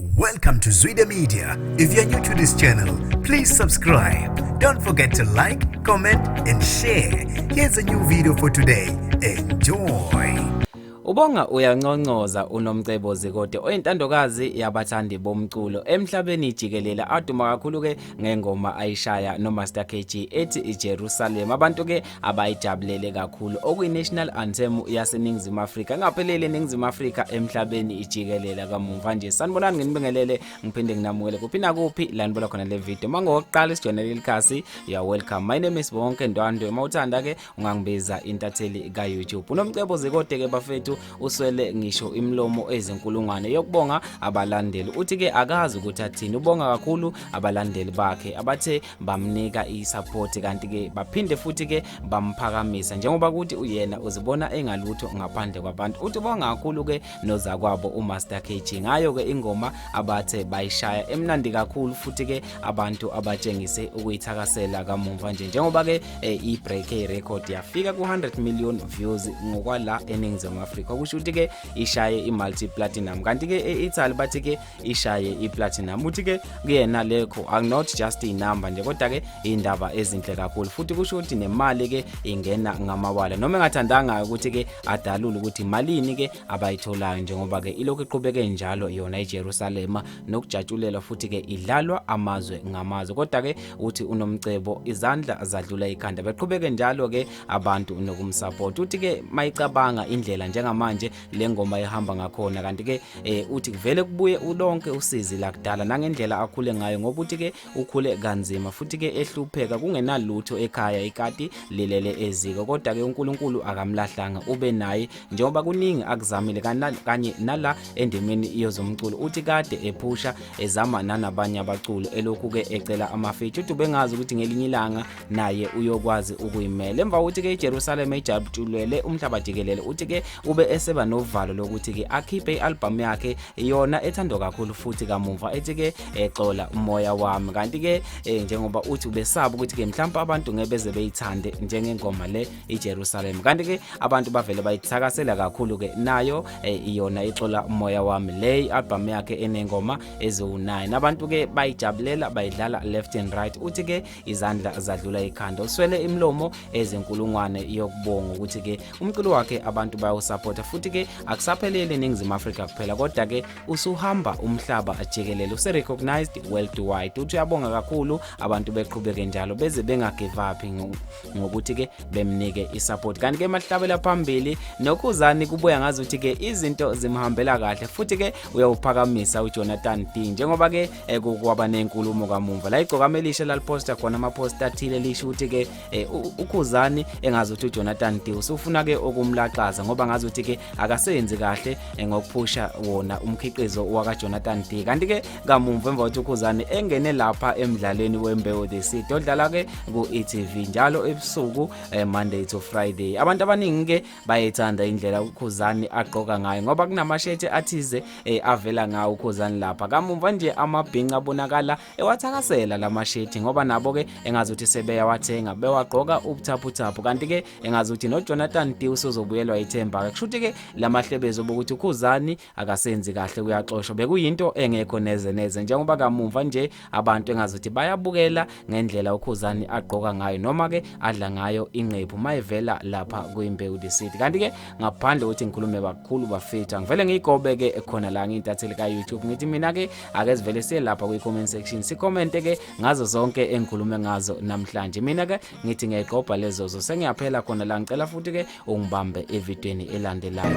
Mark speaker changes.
Speaker 1: Welcome to Zwida Media. If you're new to this channel, please subscribe. Don't forget to like, comment, and share. Here's a new video for today. Enjoy.
Speaker 2: Ubonga uyanconcoza uNomcebo Zikode oyintandokazi yabathandi bomculo emhlabeni jikelele aduma kakhulu ke ngengoma ayishaya noMaster KG ethi iJerusalem. Abantu ke abayijabulele kakhulu okuyiNational Anthem yaseNingizimu Afrika ngaphelele eNingizimu Afrika emhlabeni ijikelele kamuva nje. Sanibonani nginibingelele ngiphinde nginamukele kuphi nakuphi la nibola khona le video. Mangokuqala isijonele likhasi, you are welcome. My name is Bonke Ndwandwe. Mawuthanda ke ungangibiza intatheli ka YouTube. uNomcebo Zikode ke bafethu uswele ngisho imlomo ezinkulungwane yokubonga abalandeli. Uthi ke akazi ukuthi athini. Ubonga kakhulu abalandeli bakhe abathe bamnika isupport kanti ke baphinde futhi ke bamphakamisa njengoba ukuthi uyena uzibona engalutho ngaphandle kwabantu. Uthi ubonga kakhulu ke noza kwabo uMaster KG ngayo ke ingoma abathe bayishaya emnandi kakhulu futhi ke abantu abatshengise ukuyithakasela kamuva nje njengoba ke i-break record yafika ku 100 million views ngokwala eNingizimu Afrika. Kusho ukuthi ke ishaye i-multi platinum kanti ke e-Italy bathi ke ishaye i-platinum. Uthi ke kuyena lekho not just inamba nje kodwa ke indaba ezinhle kakhulu futhi kusho ukuthi nemali ke ingena ngamawala noma engathandanga ukuthi ke adalule ukuthi malini ke abayitholayo njengoba ke ilokhu iqhubeke njalo yona iJerusalem nokujatshulela futhi ke idlalwa amazwe ngamazwe. Kodwa ke uthi uNomcebo izandla zadlula ikhanda beqhubeke njalo ke abantu nokumsupport. Uthi ke mayicabanga indlela njengamanje lengoma ehamba ngakhona kanti ke uthi kuvele kubuye ulonke usizi la kudala nangendlela akhule ngayo ngoba uthi ke ukhule kanzima futhi ke ehlupheka kungenalutho ekhaya ikati lilele eziko. Kodwa ke uNkulunkulu akamlahlanga ube naye njengoba kuningi akuzamile kanye nala endimeni yezomculo. Uthi kade ephusha ezama nanabanye abaculi elokhu ke ecela amafeature. Uthi bengazi ukuthi ngelinye ilanga naye uyokwazi ukuyimela. Emva ukuthi ke iJerusalem ejabulele umhlaba jikelele. Uthi ke ube eseba novalo lokuthi ke akhiphe ialbum yakhe yona ethandwa kakhulu futhi kamuva ethi ke exola umoya wami. Kanti ke njengoba uthi ubesaba ukuthi ke mhlawumbe abantu ngebeze beyithande njengengoma le iJerusalem kanti ke abantu bavele bayithakasela kakhulu ke nayo iyona exola umoya wami le album yakhe enengoma ezo9 abantu ke bayijabulela bayidlala left and right. Uthi ke izandla zadlula ikhanda uswele imlomo ezinkulungwane yokubonga ukuthi ke umculo wakhe abantu bayawusupport futhi ke akusaphelele eNingizimu Afrika kuphela kodwa ke usuhamba umhlaba ajikelele userecognized worldwide. Uthi uyabonga kakhulu abantu beqhubeke njalo beze bengagive up ngokuthi ke bemnike isupport. Kanti ke mahlabela phambili nokhuzani kubuya ngazi ukuthi ke izinto zimhambela kahle futhi ke uyawuphakamisa uJonathan D njengoba ke kukwaba nenkulumo kamuva la igqokamelisha laliposta khona amaposta athile lisho ukuthi ke ukhuzani engazi ukuthi uJonathan D usufuna ke okumlaqaza ngoba ngazi ukuthi ke akasenzi kahle ngokuphusha wona umkhiqizo wakaJonathan D. Kanti ke kamuva emva kokuthi ukhuzani engene lapha emidlalweni weMbewu the City odlala ke ku eTV njalo ebusuku Monday to Friday. Abantu abaningi ke bayethanda indlela ukhuzani agqoka ngayo ngoba kunamashethi athize avela ngawo ukhuzani lapha. Kamuva nje amabhinqa abonakala ewathakasela lamashethi ngoba nabo ke engazi ukuthi sebeyawathenga bewagqoka ubuthaphu kanti ke engazi ukuthi noJonathan D usuzobuyelwa ithemba. Kushuthi ke lamahlebezo bokuthi ukhuzani akasenzi kahle kuyaxoshwa bekuyinto engekho neze njengoba kamuva nje abantu engazi ukuthi bayabukela ngendlela ukhuzani agqoka ngayo noma ke adla ngayo inqephu mayivela lapha kuyiMbewu the City. Kanti ke ngaphandle ukuthi ngikhulume kakhulu bafethu ngivele ngiyigobe ke khona la ngintatheli ka YouTube ngithi mina ke ake sivele siye lapha kwi-comment section sicommente ke ngazo zonke engikhulume ngazo namhlanje. Mina ke ngithi ngiyaqopha lezo sengiyaphela khona la ngicela futhi ke ungibambe evidweni elandelayo.